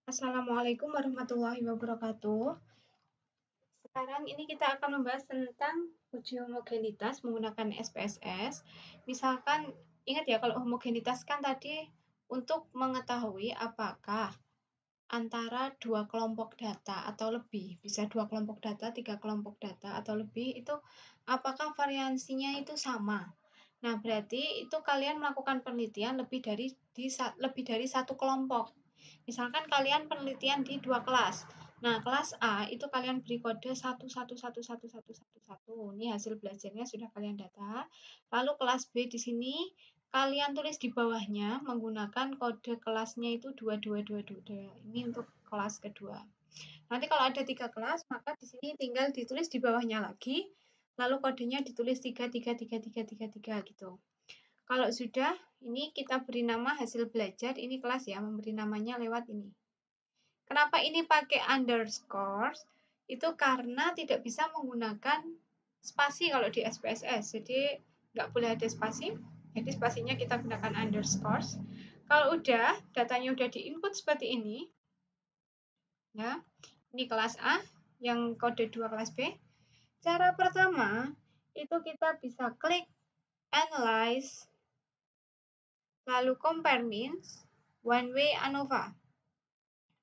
Assalamualaikum warahmatullahi wabarakatuh. Sekarang ini kita akan membahas tentang uji homogenitas menggunakan SPSS. Misalkan, ingat ya kalau homogenitas kan tadi untuk mengetahui apakah antara dua kelompok data atau lebih, bisa dua kelompok data, tiga kelompok data atau lebih, itu apakah variansinya itu sama. Nah, berarti itu kalian melakukan penelitian lebih dari satu kelompok. Misalkan kalian penelitian di dua kelas. Nah, kelas A itu kalian beri kode 1111111. Ini hasil belajarnya sudah kalian data. Lalu kelas B di sini kalian tulis di bawahnya menggunakan kode kelasnya itu 2222. Ini untuk kelas kedua. Nanti kalau ada 3 kelas, maka di sini tinggal ditulis di bawahnya lagi, lalu kodenya ditulis 33333 gitu. Kalau sudah, ini kita beri nama hasil belajar, ini kelas ya, memberi namanya lewat ini. Kenapa ini pakai underscore? Itu karena tidak bisa menggunakan spasi kalau di SPSS, jadi nggak boleh ada spasi, jadi spasinya kita gunakan underscore. Kalau udah, datanya udah di-input seperti ini, ya, ini kelas A, yang kode 2 kelas B. Cara pertama, itu kita bisa klik Analyze, lalu Compare Means, One Way ANOVA.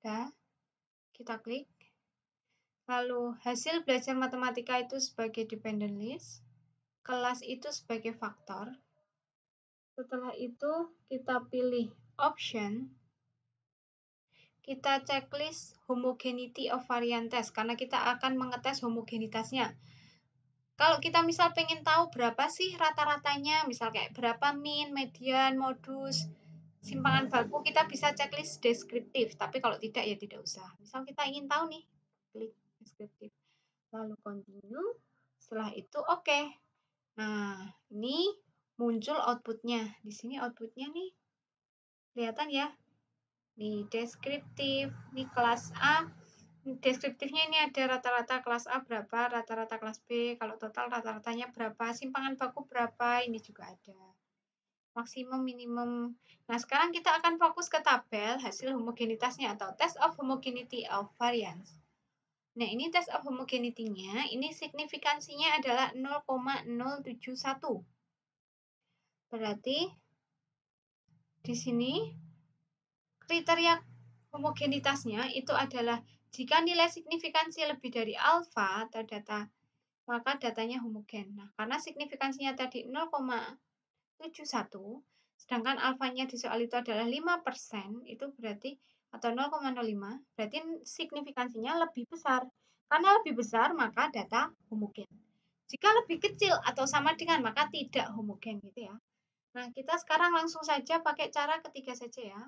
Nah, kita klik. Lalu hasil belajar matematika itu sebagai dependent list, kelas itu sebagai faktor. Setelah itu kita pilih option, kita checklist homogeneity of variant test karena kita akan mengetes homogenitasnya. Kalau kita misal pengen tahu berapa sih rata-ratanya, misal kayak berapa min, median, modus, simpangan baku, kita bisa checklist deskriptif. Tapi kalau tidak ya tidak usah. Misal kita ingin tahu nih, klik deskriptif. Lalu continue, setelah itu oke. Nah, ini muncul outputnya. Di sini outputnya nih, kelihatan ya. Nih, deskriptif, nih kelas A. Deskriptifnya ini ada rata-rata kelas A berapa, rata-rata kelas B, kalau total rata-ratanya berapa, simpangan baku berapa, ini juga ada. Maksimum, minimum. Nah, sekarang kita akan fokus ke tabel hasil homogenitasnya atau test of homogeneity of variance. Nah, ini test of homogeneity-nya, ini signifikansinya adalah 0,071. Berarti di sini kriteria homogenitasnya itu adalah jika nilai signifikansi lebih dari alfa atau data, maka datanya homogen. Nah, karena signifikansinya tadi 0,71, sedangkan alfanya di soal itu adalah 5%, itu berarti atau 0,05, berarti signifikansinya lebih besar. Karena lebih besar, maka data homogen. Jika lebih kecil atau sama dengan, maka tidak homogen gitu ya. Nah, kita sekarang langsung saja pakai cara ketiga saja ya.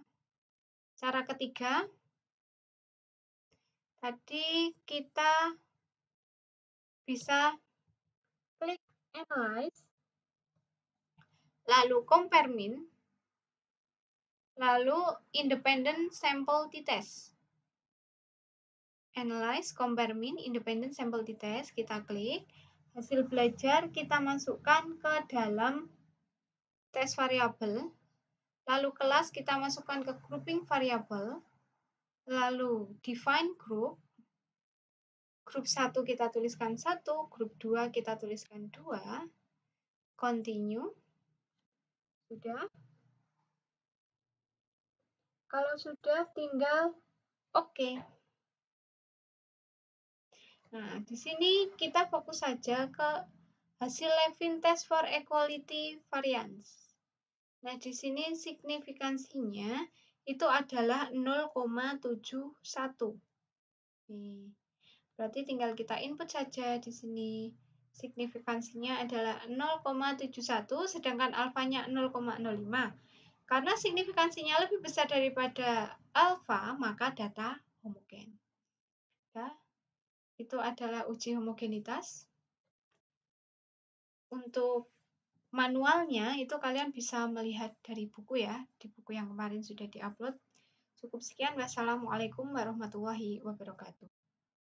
Cara ketiga, tadi kita bisa klik Analyze, lalu Compare Mean, lalu Independent Sample T-Test. Analyze, Compare Mean, Independent Sample T-Test, kita klik. Hasil belajar kita masukkan ke dalam tes variabel. Lalu kelas kita masukkan ke grouping variabel. Lalu define group. Grup 1 kita tuliskan 1, grup 2 kita tuliskan 2. Continue. Sudah. Kalau sudah tinggal oke. Nah, di sini kita fokus saja ke hasil Levin test for equality variance. Nah, di sini signifikansinya itu adalah 0,71. Berarti tinggal kita input saja di sini. Signifikansinya adalah 0,71, sedangkan alfanya 0,05. Karena signifikansinya lebih besar daripada alfa, maka data homogen. Ya, itu adalah uji homogenitas. Untuk manualnya itu kalian bisa melihat dari buku ya, di buku yang kemarin sudah diupload. Cukup sekian, wassalamualaikum warahmatullahi wabarakatuh.